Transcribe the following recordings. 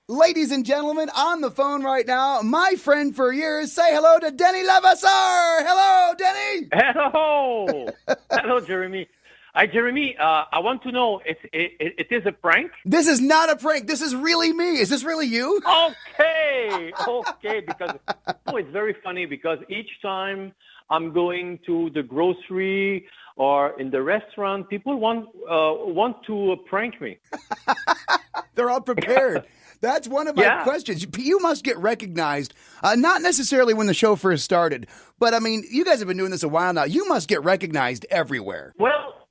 Ladies and gentlemen, on the phone right now, my friend for years, say hello to Denis Levasseur. Hello, Denny. Hello, hello, Jeremy. Hi, Jeremy. I want to know, it is a prank? This is not a prank. This is really me. Is this really you? Okay, because it's very funny because each time I'm going to the grocery or in the restaurant, people want to prank me. They're all prepared. That's one of my Yeah. questions. You must get recognized, not necessarily when the show first started, but I mean, you guys have been doing this a while now. You must get recognized everywhere. Well,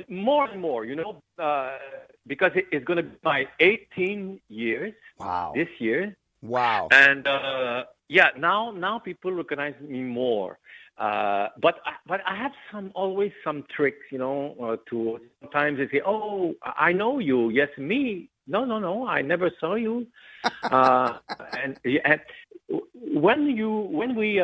more and more, because it's going to be my 18 years Wow. this year. Wow. And now people recognize me more. But I have always some tricks, to sometimes they say, "Oh, I know you." Yes, me. No, I never saw you. And when we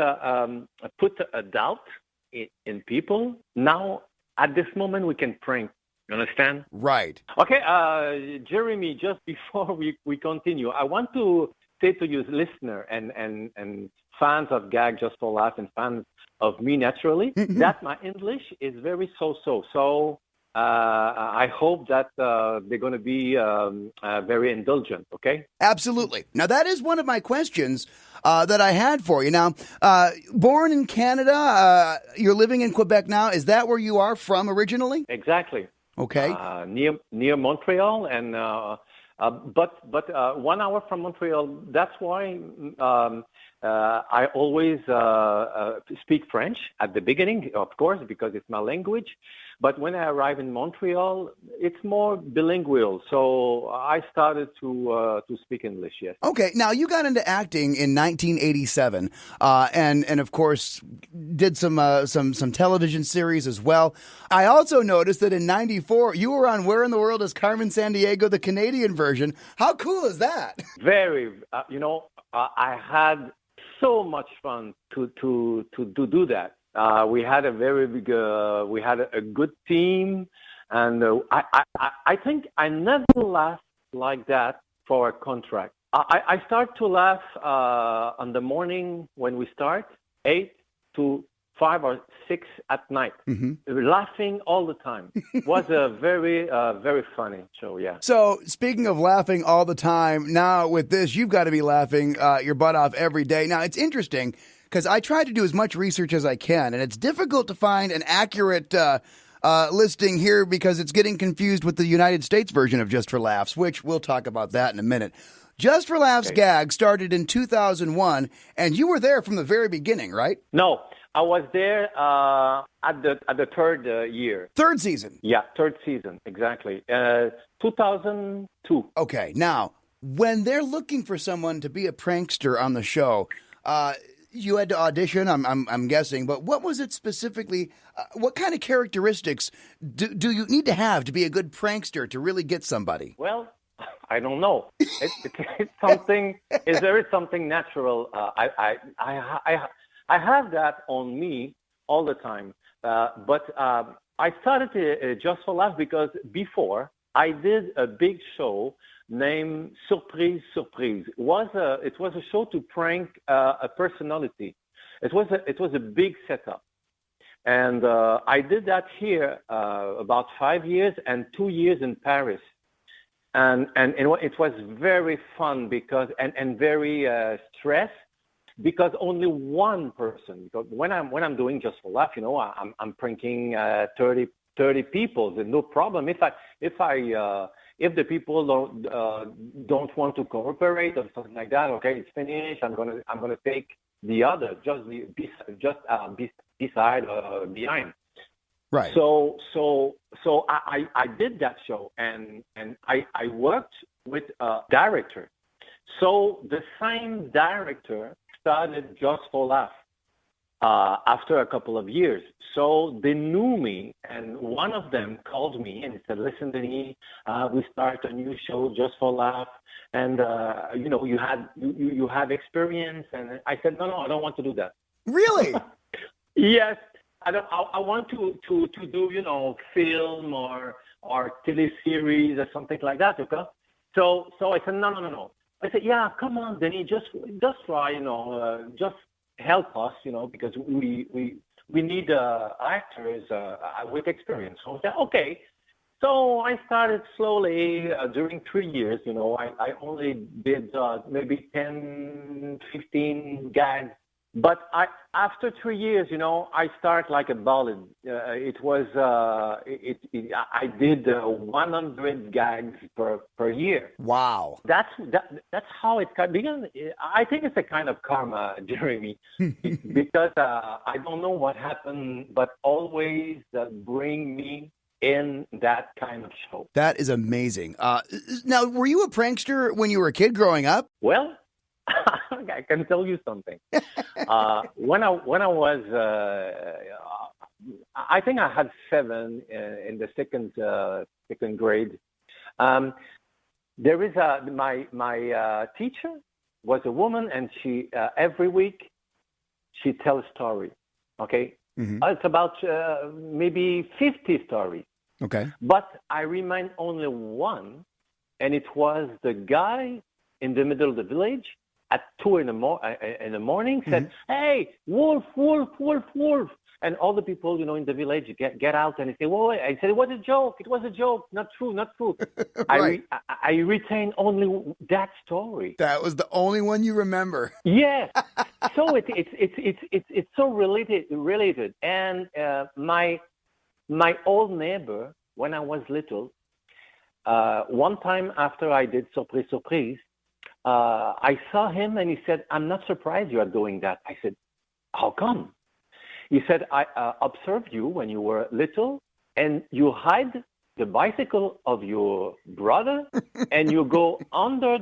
put a doubt in people, now at this moment we can prank. You understand? Right. Okay, Jeremy. Just before we continue, I want to say to you, listener and fans of Gag Just for Laugh and fans of me naturally, that my English is very so-so. So I hope that they're going to be very indulgent, okay? Absolutely. Now, that is one of my questions that I had for you. Now, born in Canada, you're living in Quebec now. Is that where you are from originally? Exactly. Okay. Near Montreal, and but 1 hour from Montreal. That's why I always speak French at the beginning, of course, because it's my language. But when I arrive in Montreal, it's more bilingual. So I started to speak English. Yes. Okay. Now, you got into acting in 1987, and of course did some television series as well. I also noticed that in '94 you were on Where in the World is Carmen Sandiego, the Canadian version. How cool is that? Very. I had so much fun to do that. We had a very big, we had a good team, and I think I never laughed like that for a contract. I start to laugh on the morning when we start, 8 to 5 or 6 at night, laughing all the time. It was a very, very funny show, yeah. So, speaking of laughing all the time, now with this, you've got to be laughing your butt off every day. Now, it's interesting because I try to do as much research as I can, and it's difficult to find an accurate listing here because it's getting confused with the United States version of Just for Laughs, which we'll talk about that in a minute. Just for Laughs Gag started in 2001, and you were there from the very beginning, right? No, I was there at the third year. Third season? Yeah, third season, exactly. 2002. Okay, now, when they're looking for someone to be a prankster on the show, you had to audition, I'm guessing, but what was it specifically? What kind of characteristics do you need to have to be a good prankster to really get somebody? Well, I don't know. It's something. There is something natural? I have that on me all the time. But I started Just for Laugh because before I did a big show named Surprise. It was a show to prank a personality. It was a big setup, and I did that here about 5 years and 2 years in Paris, and it was very fun because and very stressed because only one person. Because when I'm doing Just for Laugh, I'm pranking 30 people. There's no problem if the people don't want to cooperate or something like that. Okay, it's finished. I'm gonna take the other beside or behind. Right. So I did that show and I worked with a director. So the same director started Just for Laugh after a couple of years. So they knew me, and one of them called me and he said, "Listen, Denis, we start a new show Just for Laugh, and you have experience." And I said, "No, I don't want to do that." Really? Yes. I want to do film or teleseries or something like that. Okay. So I said no. I said, yeah, come on, Denny, just try, just help us, because we need actors with experience. So I said, okay. So I started slowly during 3 years. I only did maybe 10, 15 gags. But after 3 years, I start like a ballad. I did 100 gags per year. Wow. That's how it got began. I think it's a kind of karma, Jeremy, because I don't know what happened, but always bring me in that kind of show. That is amazing. Now, were you a prankster when you were a kid growing up? Well, I can tell you something. When I was, I think I had 7 in the second grade. There is my teacher was a woman, and she every week she tells a story. Okay, it's about maybe 50 stories. Okay, but I remind only one, and it was the guy in the middle of the village at 2 in the morning said, "Hey, wolf, wolf, wolf, wolf!" And all the people, in the village get out, and they say, "Whoa!" I said, "It was a joke. It was a joke. Not true. Not true." Right. I retain only that story. That was the only one you remember. Yes. So it's so related. And my old neighbor, when I was little, one time after I did Surprise, I saw him and he said, "I'm not surprised you are doing that." I said, "How come?" He said, "I observed you when you were little, and you hide the bicycle of your brother, and you go under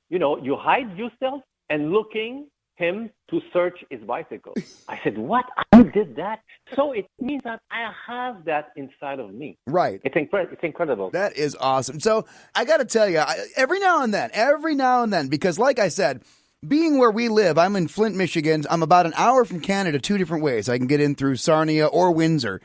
you hide yourself and looking him to search his bicycle." I said, "What? I did that?" So it means that I have that inside of me. Right. It's incredible. That is awesome. So I got to tell you, every now and then, because like I said, being where we live, I'm in Flint, Michigan. I'm about an hour from Canada 2 different ways. I can get in through Sarnia or Windsor.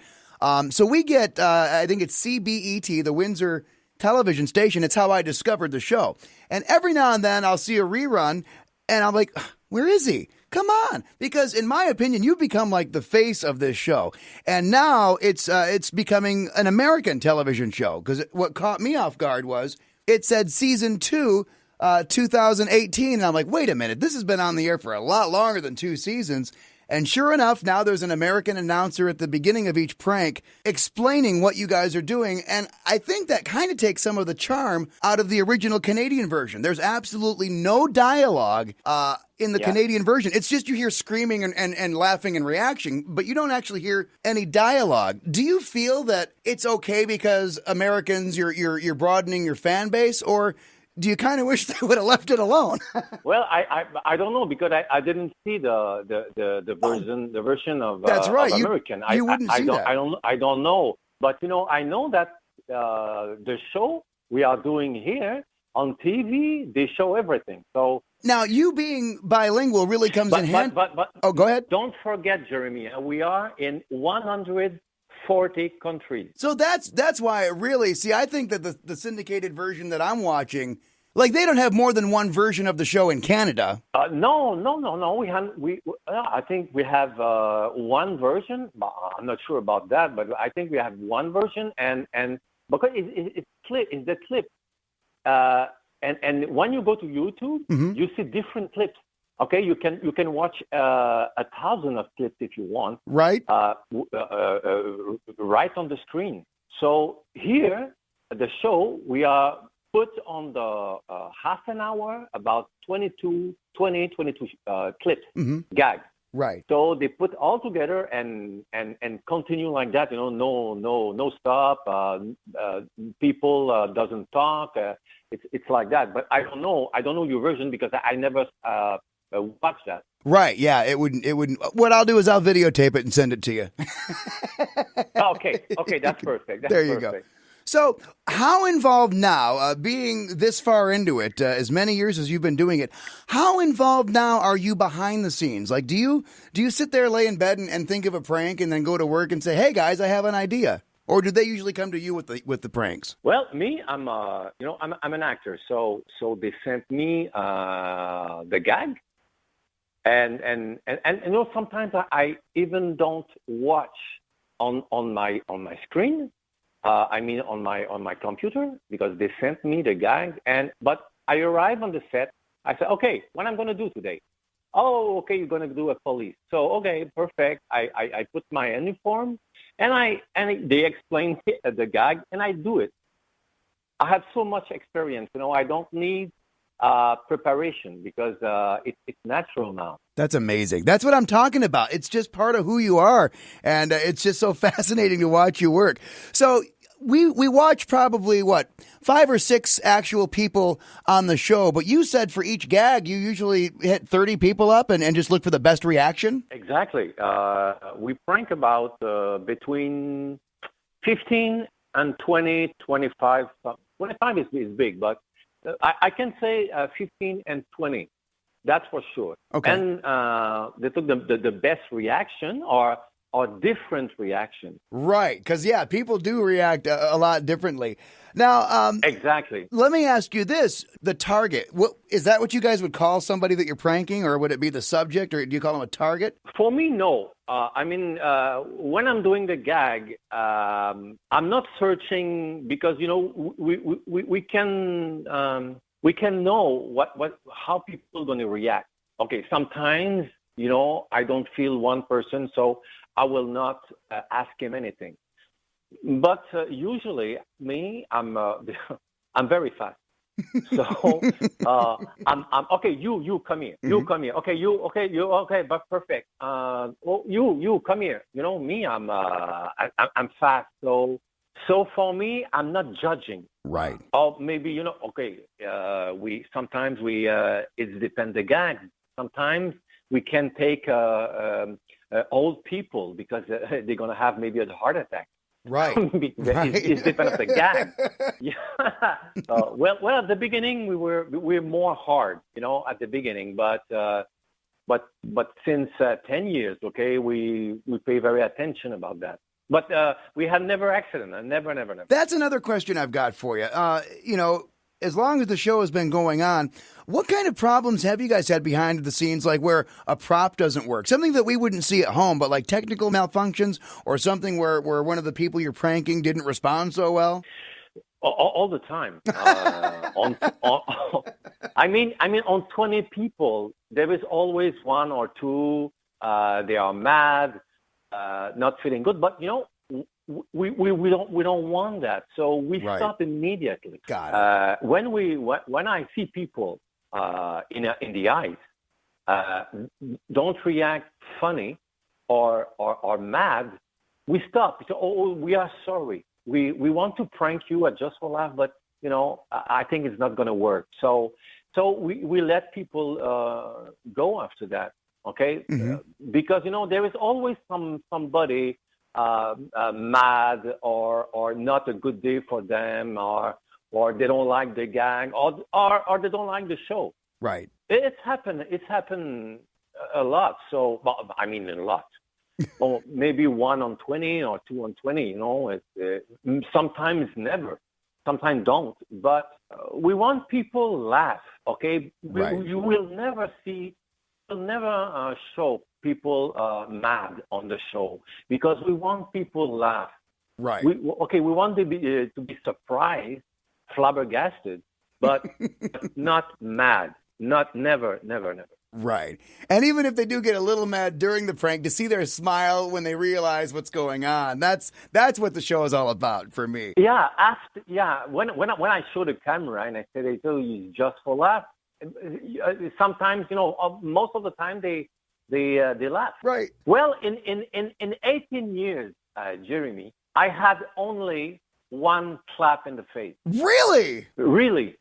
So we get, I think it's CBET, the Windsor television station. It's how I discovered the show. And every now and then I'll see a rerun and I'm like, where is he? Come on. Because in my opinion, you've become like the face of this show. And now it's becoming an American television show. Because what caught me off guard was it said season 2, 2018. And I'm like, wait a minute, this has been on the air for a lot longer than 2 seasons. And sure enough, now there's an American announcer at the beginning of each prank explaining what you guys are doing. And I think that kind of takes some of the charm out of the original Canadian version. There's absolutely no dialogue in the Canadian version. It's just you hear screaming and laughing and reaction, but you don't actually hear any dialogue. Do you feel that it's okay because Americans, you're broadening your fan base, or do you kind of wish they would have left it alone? Well, I don't know, because I didn't see the version of that's right. of American. You wouldn't see that. I don't know, but I know that the show we are doing here on TV, they show everything. So now, you being bilingual really comes in handy. But oh, go ahead. Don't forget, Jeremy, we are in 140 countries. So that's why I think that the syndicated version that I'm watching, like, they don't have more than one version of the show in Canada. No. I think we have one version. I'm not sure about that, but I think we have one version, and because it's the clip. And when you go to YouTube, you see different clips. Okay, you can watch 1,000 of clips if you want. Right. Right on the screen. So here, the show, we are put on the half an hour, about 22 clips, gags. Right. So they put all together and continue like that. No stop. People doesn't talk. It's like that. But I don't know your version, because I never watch that. Right, yeah, it wouldn't. What I'll do is I'll videotape it and send it to you. Okay, that's perfect. There you go. So, how involved now, being this far into it, as many years as you've been doing it, how involved now are you behind the scenes? Like, do you sit there, lay in bed and think of a prank and then go to work and say, "Hey guys, I have an idea"? or do they usually come to you with the pranks? Well, me, I'm an actor, so they sent me the gag, and sometimes I even don't watch on my screen. On my computer, because they sent me the gag, but I arrive on the set. I said, okay, what I'm going to do today? Oh, okay, you're going to do a police. So, okay, perfect. I put my uniform, and they explain the gag, and I do it. I have so much experience. I don't need preparation, because it's natural now. That's amazing. That's what I'm talking about. It's just part of who you are, and it's just so fascinating to watch you work. So we watch probably, 5 or 6 actual people on the show, but you said for each gag, you usually hit 30 people up and just look for the best reaction? Exactly. We prank about between 15 and 20, 25. 25 is big, but I can say 15 and 20. That's for sure. Okay. And they took the best reaction or different reaction. Right, because, people do react a lot differently. Now, exactly. Let me ask you this. The target, is that what you guys would call somebody that you're pranking, or would it be the subject, or do you call them a target? For me, no. When I'm doing the gag, I'm not searching, because, we can know how people are going to react. Okay, sometimes, I don't feel one person, so I will not ask him anything. But usually, me, I'm very fast. So I'm okay. You come here. You come here. Okay. You okay. But perfect. You come here. Me. I'm fast. So for me, I'm not judging. Right. Or maybe okay. We sometimes it depends the gag. Sometimes we can take old people, because they're gonna have maybe a heart attack. Right. It's depends on the gag. Yeah. Well, at the beginning we were more hard, at the beginning, but since 10 years, okay, we pay very attention about that. But we had never accident, never. That's another question I've got for you. As long as the show has been going on, what kind of problems have you guys had behind the scenes, like where a prop doesn't work? Something that we wouldn't see at home, but like technical malfunctions, or something where one of the people you're pranking didn't respond so well? All the time. On 20 people, there is always one or two. They are mad, not feeling good. But we don't want that, so we stop immediately. Got it. When I see people in the eyes don't react funny or mad, we stop. So, we are sorry. We want to prank you at Just for Laugh, but I think it's not going to work. So we let people go after that. Okay, because there is always somebody mad or not a good day for them, or they don't like the gang, or they don't like the show. Right. It's happened a lot. So, a lot. Well, maybe 1 on 20 or 2 on 20. Sometimes never. Sometimes don't. But we want people laugh. Okay. You will never see. We'll never show people mad on the show, because we want people laugh. Right. We want to be surprised, flabbergasted, but not mad. Never. Right. And even if they do get a little mad during the prank, to see their smile when they realize what's going on, that's what the show is all about for me. Yeah. When I show the camera and I say they tell you Just for Laugh, sometimes most of the time they laugh. Right. Well, in 18 years, Jeremy, I had only one clap in the face. Really? Really.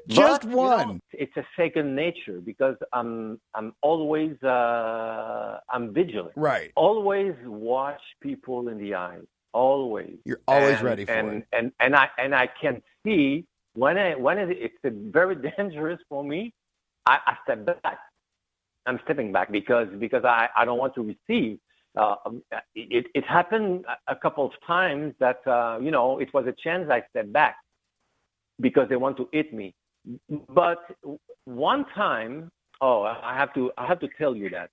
Just but, one. It's a second nature, because I'm always I'm vigilant. Right. Always watch people in the eyes. Always. You're always ready for it. And I can see when it's very dangerous for me. I step back. I'm stepping back because I don't want to receive it happened a couple of times that it was a chance I stepped back because they want to hit me. But one time, I have to tell you that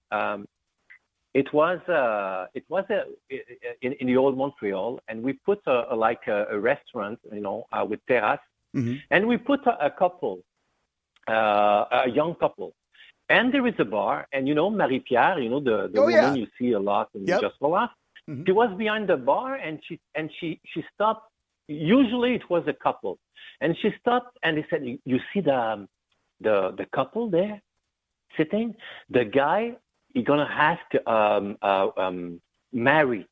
it was in the old Montreal, and we put a restaurant, with terrace, and we put a couple, a young couple. And there is a bar, and Marie-Pierre, the woman you see a lot in Just for Laugh. She was behind the bar, and she stopped. Usually it was a couple, and she stopped, and they said, "You see the couple there sitting? The guy, he's gonna have to marry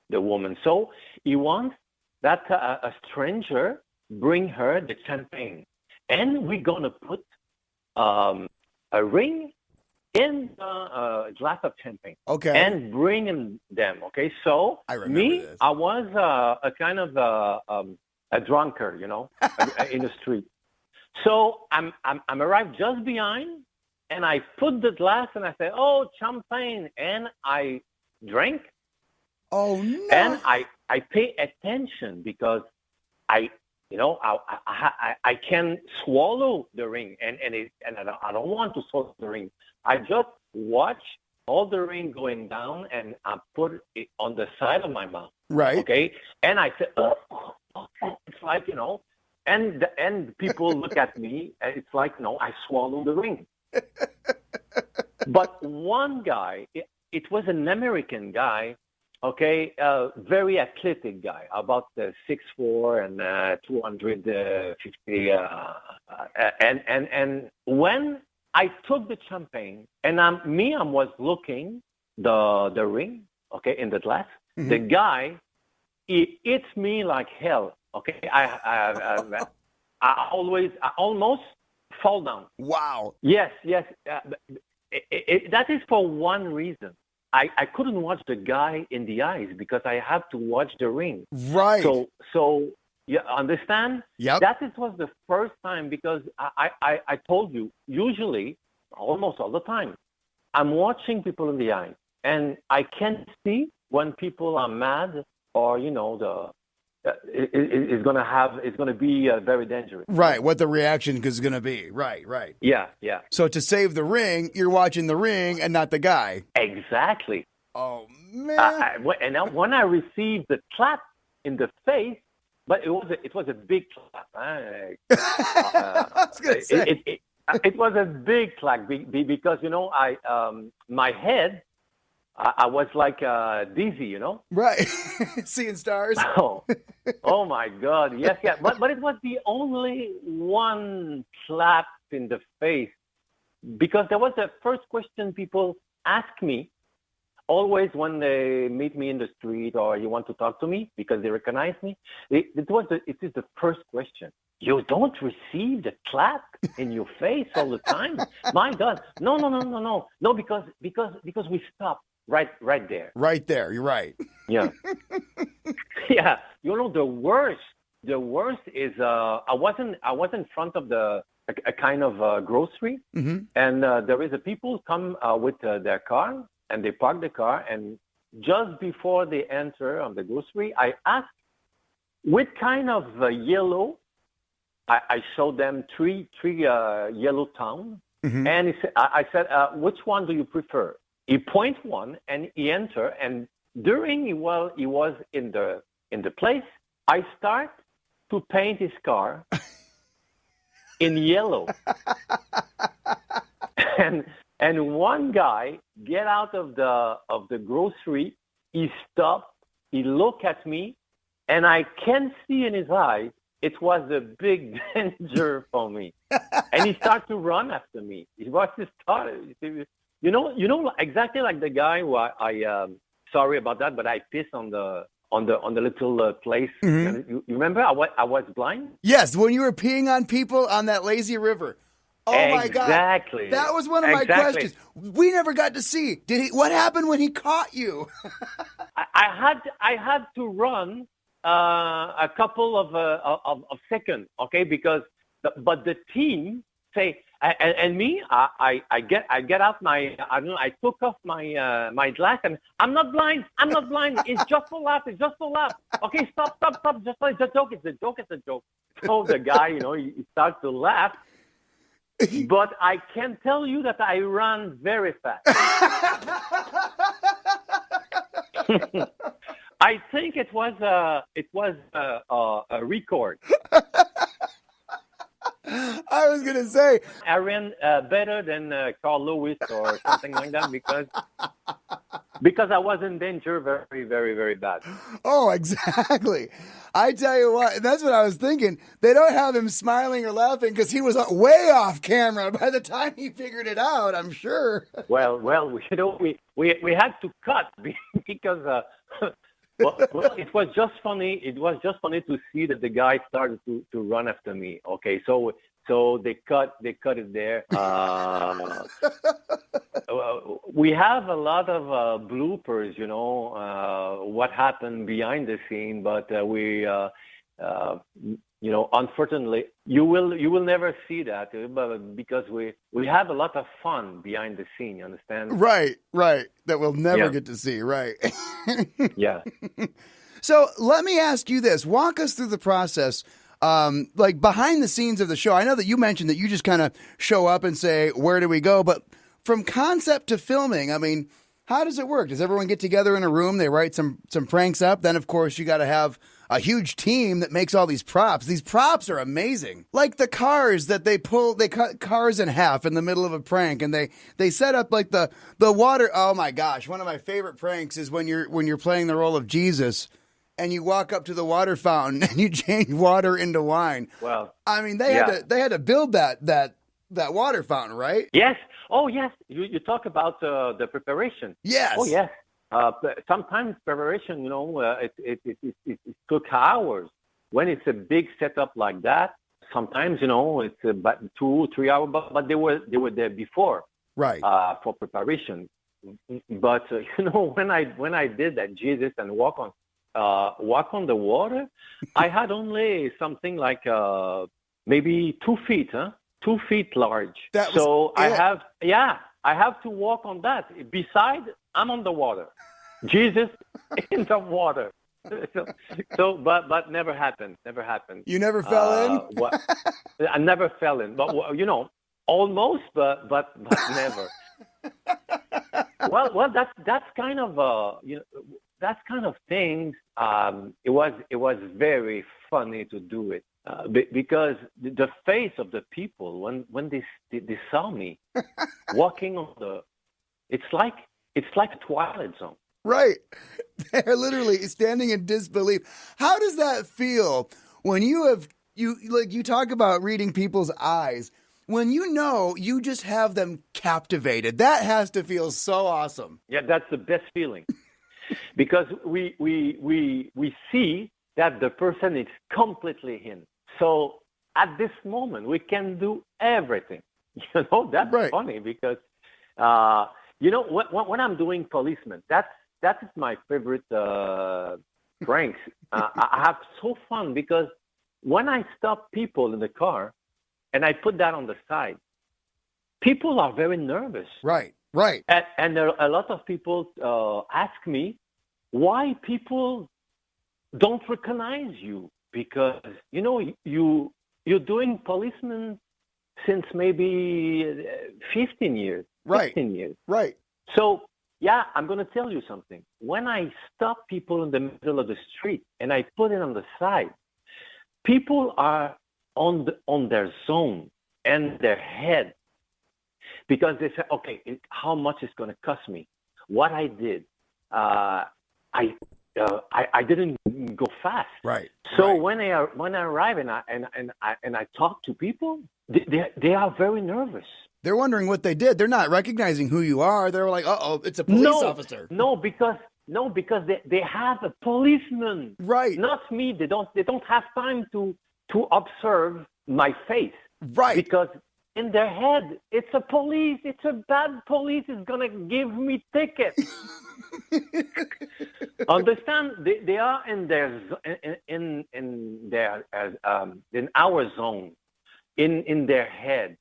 the woman, so he wants that a stranger bring her the champagne, and we're gonna put a ring in a glass of champagne, and bring them. Okay, so I was a kind of a drunkard, in the street. So I'm arrived just behind, and I put the glass, and I said, "Oh, champagne," and I drank. Oh no! And I pay attention because I can swallow the ring, and I don't want to swallow the ring. I just watch all the ring going down, and I put it on the side of my mouth. Right. Okay. And I said, it's like, and people look at me, and it's like, no, I swallowed the ring. But one guy, it was an American guy. Okay, very athletic guy, about 6'4" and 250. And when I took the champagne, and I was looking the ring, okay, in the glass. The guy, he hits me like hell. Okay, I almost fall down. Wow. Yes. That is for one reason. I couldn't watch the guy in the eyes because I have to watch the ring. Right. So you understand? Yep. Was the first time because I told you, usually, almost all the time, I'm watching people in the eyes, and I can see when people are mad or, it's going to be very dangerous. Right, what the reaction is going to be. Right. Yeah. So to save the ring, you're watching the ring and not the guy. Exactly. Oh, man. When I received the clap in the face, but it was a big clap. I was going to say. It was a big clap because, my head, I was like dizzy, Right. Seeing stars. Oh my God. Yes. But it was the only one slap in the face because there was the first question people ask me always when they meet me in the street or you want to talk to me because they recognize me. It is the first question. You don't receive the clap in your face all the time. My God. No, because we stopped. Right there. Right there. You're right. Yeah. Yeah. The worst is I was in front of a kind of grocery, and there is a people come with their car, and they park the car, and just before they enter on the grocery, I asked what kind of yellow. I showed them three yellow town, and I said, which one do you prefer? He point one, and he enter, and during he was in the place, I start to paint his car in yellow, and one guy get out of the grocery, he stopped, he looked at me, and I can see in his eyes it was a big danger for me, and he started to run after me. He was started. You know, exactly like the guy who I sorry about that, but I pissed on the little place. You remember? I was blind. Yes, when you were peeing on people on that lazy river. Oh my God! Exactly. That was one of my questions. We never got to see. What happened when he caught you? I had to run a couple of seconds, okay? Because but the team say, And me, I get out my, I don't know, I took off my my glass, and I'm not blind. I'm not blind. It's just for laugh. It's just for laugh. Okay, stop. Just it's a joke. It's a joke. It's a joke. So the guy, he starts to laugh. But I can tell you that I ran very fast. I think it was a record. I was gonna say I ran better than Carl Lewis or something like that because I was in danger very, very, very bad. Oh, exactly. I tell you what, that's what I was thinking. They don't have him smiling or laughing because he was way off camera by the time he figured it out, I'm sure. Well, we had to cut because well, it was just funny. It was just funny to see that the guy started to run after me. Okay, so they cut it there. We have a lot of bloopers, what happened behind the scene, but unfortunately, you will never see that because we have a lot of fun behind the scene. You understand? Right. That we'll never get to see. Right. Yeah. So let me ask you this: walk us through the process. Like behind the scenes of the show. I know that you mentioned that you just kind of show up and say, where do we go? But from concept to filming, I mean, how does it work? Does everyone get together in a room? They write some pranks up. Then, of course, you got to have a huge team that makes all these props. These props are amazing. Like the cars that they cut cars in half in the middle of a prank, and they set up like the water. Oh my gosh. One of my favorite pranks is when you're playing the role of Jesus and you walk up to the water fountain and you change water into wine. Well, I mean, they had to build that water fountain, right? Yes. Oh, yes. You talk about the preparation. Yes. Oh, yes. Sometimes preparation, it took hours. When it's a big setup like that, sometimes, it's about 2-3 hours, but they were there before, right? For preparation. But when I did that Jesus and walk on the water, I had only something like maybe 2 feet, 2 feet large. I have to walk on that. Besides, I'm on the water. Jesus in the water. But never happened. Never happened. You never fell in? I never fell in. But almost, but never. Well, that's kind of that's kind of things. It was very funny to do it because the face of the people when they saw me walking on it's like a Twilight Zone. Right. They're literally standing in disbelief. How does that feel when you talk about reading people's eyes? When you just have them captivated, that has to feel so awesome. Yeah, that's the best feeling. Because we see that the person is completely in. So at this moment, we can do everything. That's right. Funny because, when I'm doing policemen, that is my favorite pranks. I have so fun because when I stop people in the car and I put that on the side, people are very nervous. Right. And there are a lot of people ask me why people don't recognize you because, you're doing policemen since maybe 15 years. Right. 16 years. Right. So, I'm going to tell you something. When I stop people in the middle of the street and I put it on the side, people are on their zone and their head because they say, okay, how much is going to cost me? What I did, I didn't go fast. Right. So when I arrive and I talk to people, they are very nervous. They're wondering what they did. They're not recognizing who you are. They're like, uh-oh, it's a police officer. No, because they have a policeman. Right. Not me. They don't have time to observe my face. Right. Because in their head, it's a police. It's a bad police. Is gonna give me ticket. Understand? They are in our zone, in their head.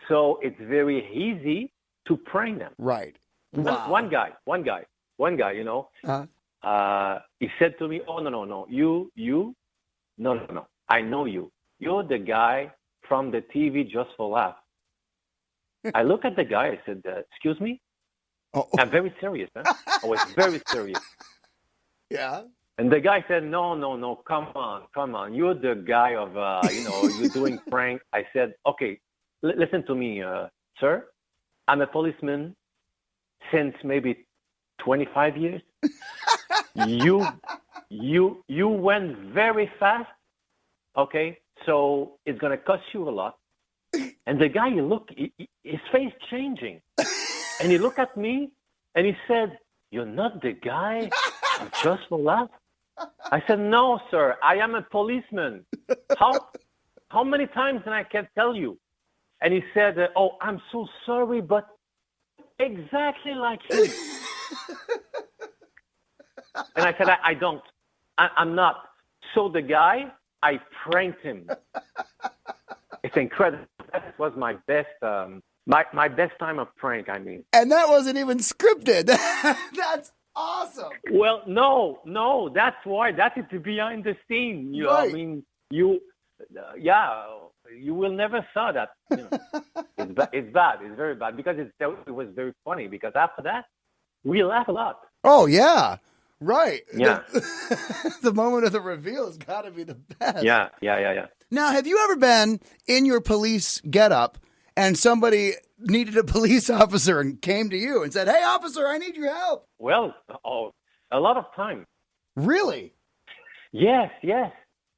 So it's very easy to prank them. Right. One, Wow. one guy, you know, he said to me, "Oh, no, no. I know you. You're the guy from the TV Just for Laugh." I look at the guy. I said, "Excuse me." Oh. I'm very serious. Huh? I was very serious. Yeah. And the guy said, "No. Come on. You're the guy of, you're doing prank." I said, "Okay, listen to me, sir. I'm a policeman since maybe 25 years. You went very fast. Okay, so it's gonna cost you a lot." And the guy, his face changing, and he looked at me and he said, "You're not the guy from Just for Laugh?" I said, "No, sir. I am a policeman. How many times can I can tell you?" And he said, "Oh, I'm so sorry, but exactly like him." And I said, I don't. I'm not. So the guy, I pranked him. It's incredible. That was my best, my best time of prank, I mean. And that wasn't even scripted. That's awesome. Well, no. That's why. That is behind the scene. You know, Right. I mean, you will never saw that. You know. It's bad. It's very bad because it was very funny because after that, we laugh a lot. Oh, yeah. Right. Yeah. The moment of the reveal has got to be the best. Yeah. Now, have you ever been in your police getup and somebody needed a police officer and came to you and said, "Hey, officer, I need your help"? Well, a lot of time. Really? Yes.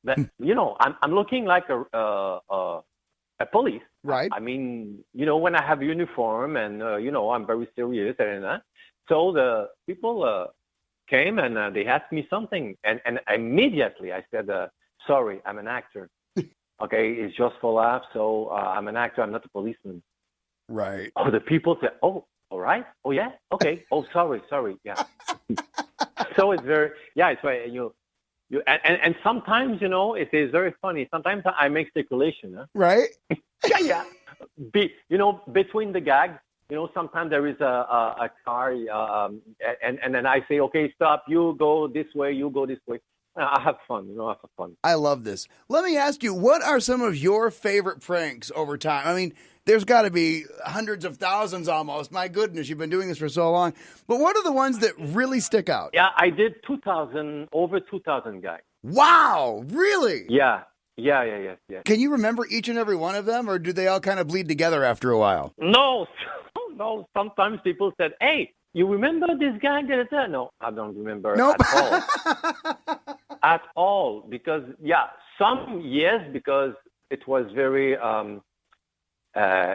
But I'm looking like a police. Right. I mean, when I have uniform and I'm very serious and that. So the people came and they asked me something, and immediately I said, "Sorry, I'm an actor. Okay, it's Just for Laugh. So I'm an actor. I'm not a policeman." Right. Oh, the people said, "Oh, all right. Oh, yeah. Okay. Oh, sorry. Yeah." So it's very, it's right. And sometimes, it is very funny. Sometimes I make speculation. Huh? Right. Yeah. Between the gags, sometimes there is a car, and then I say, "Okay, stop. You go this way. You go this way." I have fun. I have fun. I love this. Let me ask you, what are some of your favorite pranks over time? I mean, there's got to be hundreds of thousands almost. My goodness, you've been doing this for so long. But what are the ones that really stick out? Yeah, I did over 2,000 gags. Wow, really? Yeah. Can you remember each and every one of them, or do they all kind of bleed together after a while? No. Sometimes people said, "Hey, you remember this guy?" No, I don't remember Nope. at all. At all. Because, some yes, because it was very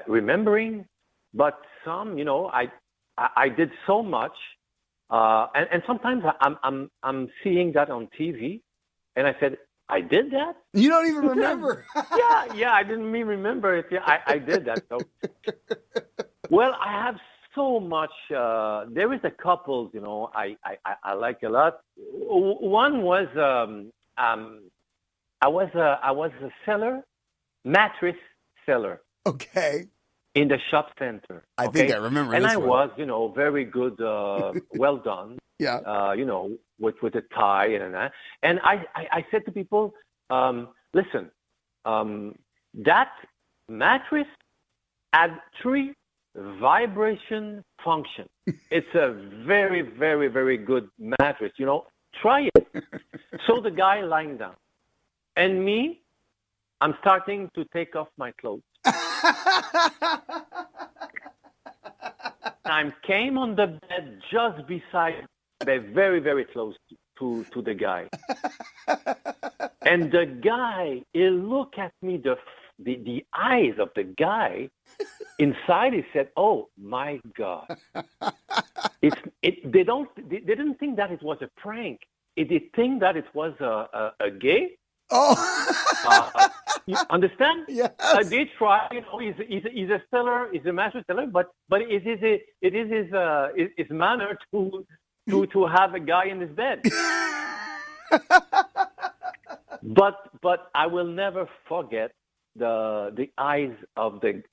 remembering. But some, I did so much. And sometimes I'm seeing that on TV, and I said, "I did that?" You don't even remember. Yeah, I didn't even remember it. Yeah, I did that. So, well, I have so much. There is a couple, I like a lot. One was I was a seller, mattress seller. Okay. In the shop center. I think I remember and this I one. was, very good, well done. Yeah. With a tie and that. And I said to people, listen, that mattress had 3 vibration function. It's a very, very, very good mattress. Try it. So the guy lying down, and me, I'm starting to take off my clothes. I came on the bed just beside, very, very close to the guy. And the guy, he looked at me, the eyes of the guy inside, he said, "Oh my God." They didn't think that it was a prank. They think that it was a gay. Oh. You understand? Yes. They try. He's a seller. He's a master seller. But it is his manner to have a guy in his bed. But I will never forget the eyes of the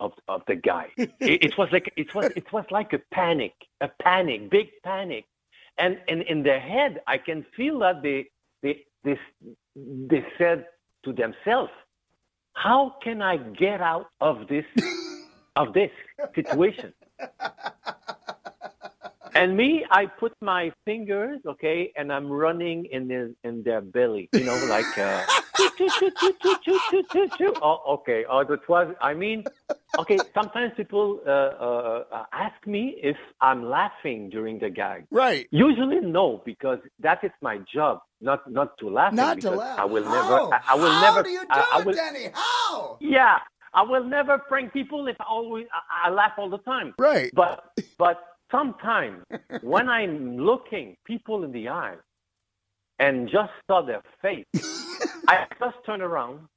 guy. It was like a panic, big panic, and in their head, I can feel that they said to themselves, "How can I get out of this situation?" And me, I put my fingers, okay, and I'm running in their belly, like. Oh, okay. Oh, that was. I mean, okay. Sometimes people ask me if I'm laughing during the gag. Right. Usually, no, because that is my job, not to laugh. Not to laugh. I will How? never. I will How never. do you do I it, will, Denny? How? Yeah, I will never prank people if I laugh all the time. Right. But sometimes when I'm looking people in the eye and just saw their face, I just turn around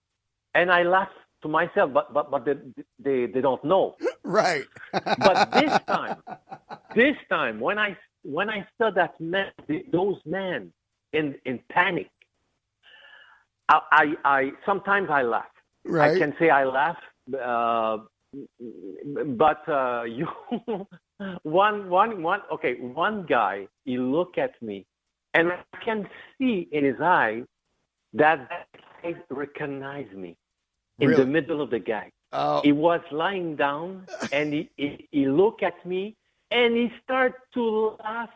and I laugh to myself. But they don't know. Right. But this time when I saw those men in panic, I sometimes I laugh. Right. I can say I laugh, but you one guy, he looked at me, and I can see in his eye that he recognized me in the middle of the gag. Oh. He was lying down, and he looked at me, and he started to laugh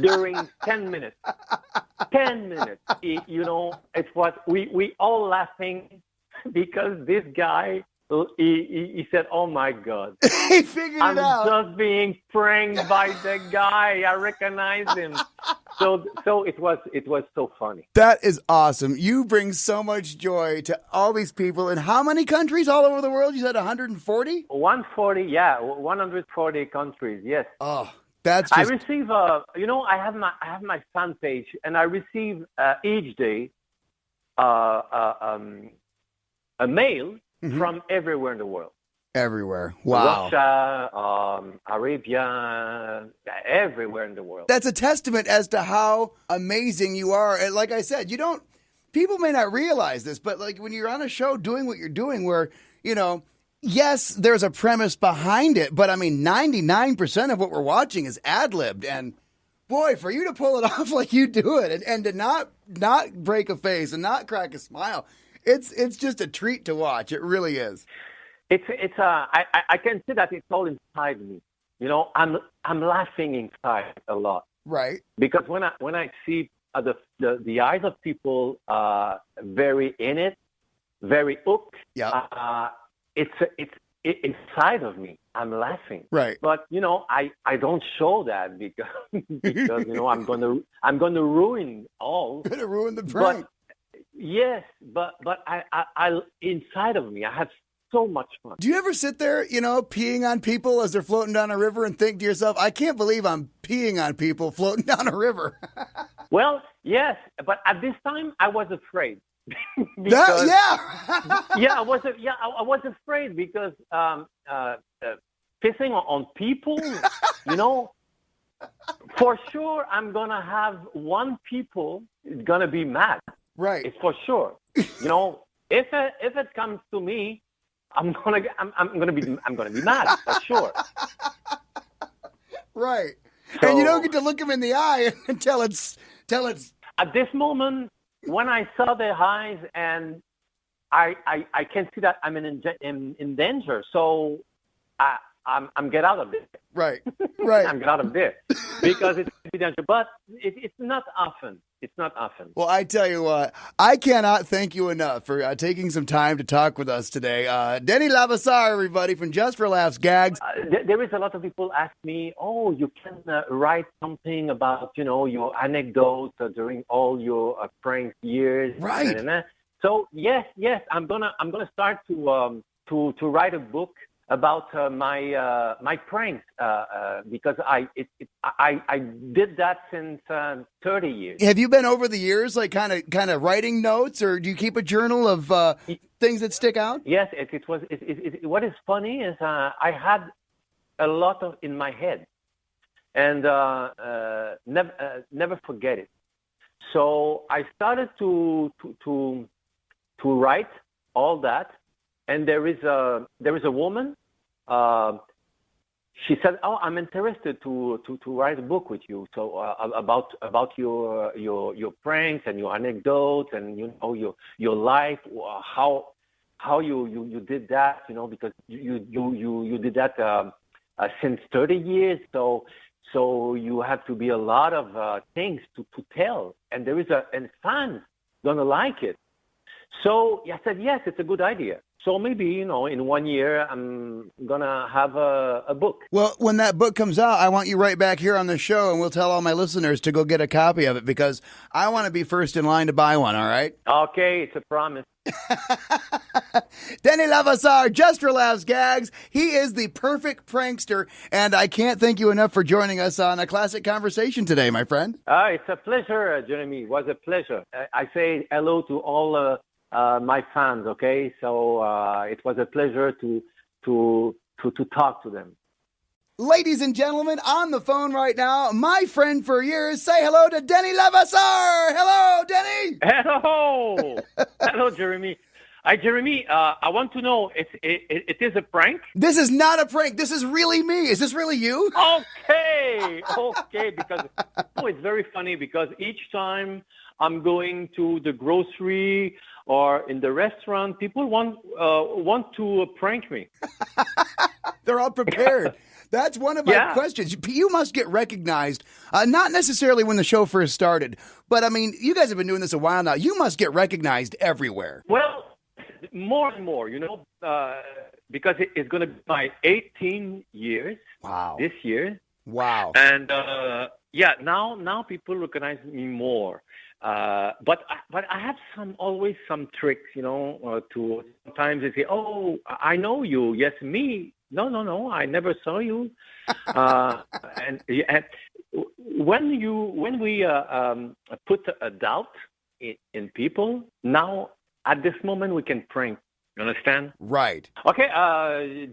during 10 minutes. 10 minutes. It's what we all laughing because this guy, he said, "Oh my God." He figured it out. I'm just being pranked by the guy. I recognize him. So it was so funny. That is awesome. You bring so much joy to all these people in how many countries all over the world? You said 140? 140, yeah, 140 countries, yes. Oh, that's just... I receive I have my fan page, and I receive each day a mail from everywhere in the world. Everywhere. Wow. Russia, Arabia, everywhere in the world. That's a testament as to how amazing you are. And like I said, people may not realize this, but like when you're on a show doing what you're doing where, yes, there's a premise behind it, but I mean, 99% of what we're watching is ad-libbed. And boy, for you to pull it off like you do it and to not break a face and not crack a smile, it's just a treat to watch. It really is. I can see that it's all inside me. I'm laughing inside a lot. Right. Because when I see the eyes of people very in it, very hooked, it's inside of me. I'm laughing. Right. But I don't show that because I'm gonna ruin all. You're gonna ruin the prank. But yes, but I inside of me I have so much fun. Do you ever sit there, peeing on people as they're floating down a river and think to yourself, I can't believe I'm peeing on people floating down a river? Well, yes, but at this time I was afraid. Because, I was afraid because pissing on people, for sure I'm gonna have one people gonna be mad. Right. It's for sure. If it comes to me, I'm gonna be mad for sure. Right. So, and you don't get to look them in the eye until it's. At this moment, when I saw their eyes, and I can see that I'm in danger, so I'm get out of this. Right. I'm get out of this because it's danger, but it's not often. It's not often. Well, I tell you what, I cannot thank you enough for taking some time to talk with us today. Denis Levasseur, everybody, from Just for Laughs Gags. There is a lot of people ask me, "Oh, you can write something about your anecdotes during all your prank years." Right. So yes, I'm gonna start to write a book about my pranks because I did that since 30 years. Have you been over the years like kind of writing notes, or do you keep a journal of things that stick out? Yes, it was. What is funny is I had a lot of in my head, and never forget it. So I started to write all that, and there is a woman. She said, "Oh, I'm interested to write a book with you. So about your pranks and your anecdotes and your life, how you did that, because you did that since 30 years. So you have to be a lot of things to tell, and and fans gonna like it." So I said, yes, it's a good idea. So maybe, in 1 year, I'm going to have a book. Well, when that book comes out, I want you right back here on the show, and we'll tell all my listeners to go get a copy of it because I want to be first in line to buy one, all right? Okay, it's a promise. Denis Levasseur, Just for Laughs Gags. He is the perfect prankster, and I can't thank you enough for joining us on a classic conversation today, my friend. It's a pleasure, Jeremy. It was a pleasure. I say hello to all my fans, okay? So it was a pleasure to talk to them. Ladies and gentlemen, on the phone right now, my friend for years, say hello to Denis Levasseur. Hello, Denis. Hello. Hello, Jeremy. Hi, Jeremy. I want to know, it is a prank? This is not a prank. This is really me. Is this really you? Okay, because it's very funny because each time I'm going to the grocery or in the restaurant, people want to prank me. They're all prepared. That's one of my questions. You must get recognized, not necessarily when the show first started, but I mean, you guys have been doing this a while now. You must get recognized everywhere. Well, more and more, because it's going to be my 18 years. Wow. This year. Wow. And now people recognize me more. But I have always some tricks, to sometimes they say, "Oh, I know you." Yes, me. No, I never saw you. And when we put a doubt in people, now at this moment we can prank. You understand? Right. Okay,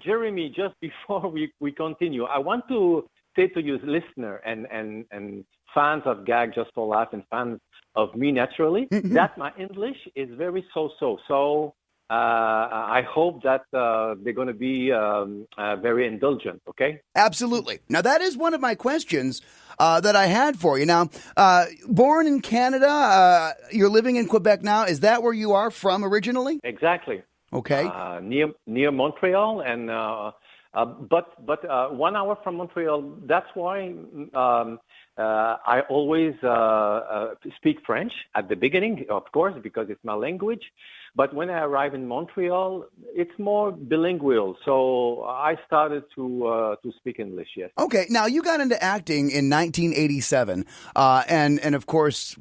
Jeremy. Just before we continue, I want to say to you, listener and fans of Gags Just for Laugh and fans of me naturally, that my English is very so-so. So I hope that they're going to be very indulgent, okay? Absolutely. Now, that is one of my questions that I had for you. Now, born in Canada, you're living in Quebec now. Is that where you are from originally? Exactly. Okay. Near Montreal, and but 1 hour from Montreal. That's why I always speak French at the beginning, of course, because it's my language. But when I arrive in Montreal, it's more bilingual. So I started to speak English. Yes. Okay. Now you got into acting in 1987, and of course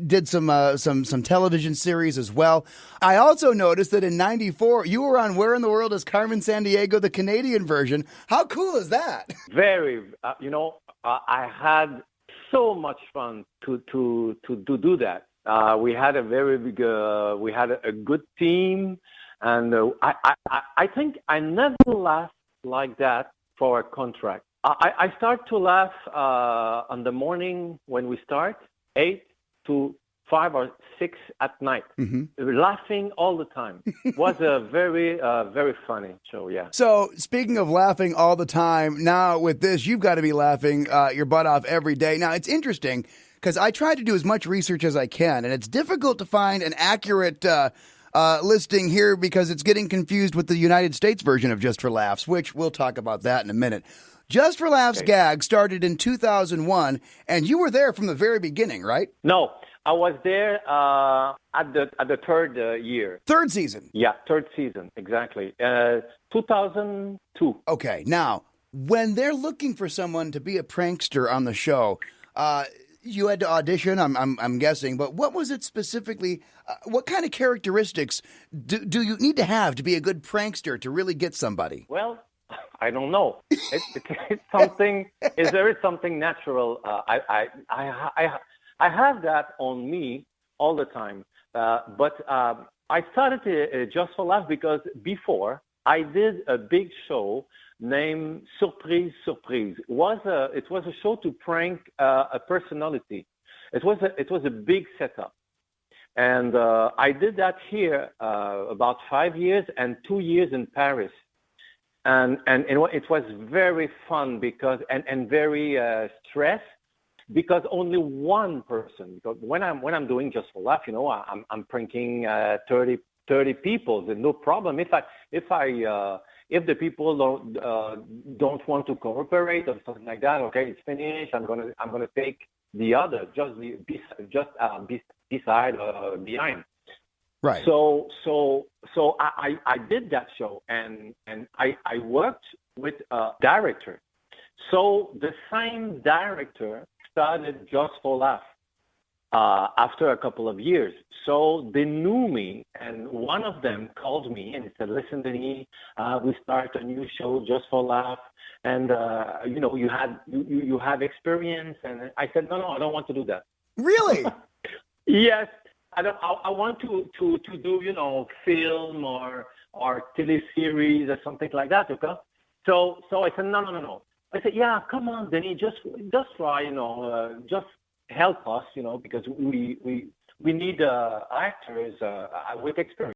did some television series as well. I also noticed that in '94 you were on Where in the World is Carmen Sandiego, the Canadian version. How cool is that? Very. I had so much fun to do that. We had a very big, we had a good team, and I think I never laughed like that for a contract. I start to laugh on the morning when we start, 8 to 5 or 6 at night, laughing all the time. It was a very, very funny show, yeah. So, speaking of laughing all the time, now with this, you've got to be laughing your butt off every day. Now, it's interesting because I try to do as much research as I can, and it's difficult to find an accurate listing here because it's getting confused with the United States version of Just for Laughs, which we'll talk about that in a minute. Just for Laughs Gags started in 2001, and you were there from the very beginning, right? No, I was there at the third year. Third season? Yeah, third season, exactly. 2002. Okay, now, when they're looking for someone to be a prankster on the show, you had to audition, I'm guessing, but what was it specifically? What kind of characteristics do you need to have to be a good prankster to really get somebody? Well, I don't know. It's something. There is something natural. I have that on me all the time. But I started Just for Laugh because before I did a big show named Surprise. It was a show to prank a personality. It was a big setup, And I did that here about 5 years and 2 years in Paris. And it was very fun because and very stressed because only one person. Because when I'm doing just for laugh, I'm pranking 30 people. There's no problem. If the people don't want to cooperate or something like that, okay, it's finished. I'm gonna take the other beside or behind. Right. So I did that show and I worked with a director. So the same director started Just for Laugh after a couple of years. So they knew me, and one of them called me and he said, "Listen, Denis, we start a new show Just for Laugh, and you have experience." And I said, "No, I don't want to do that." Really? Yes. I want to do film or teleseries or something like that, okay? So I said no. I said, yeah, come on, Denis, just try, just help us, because we need actors with experience.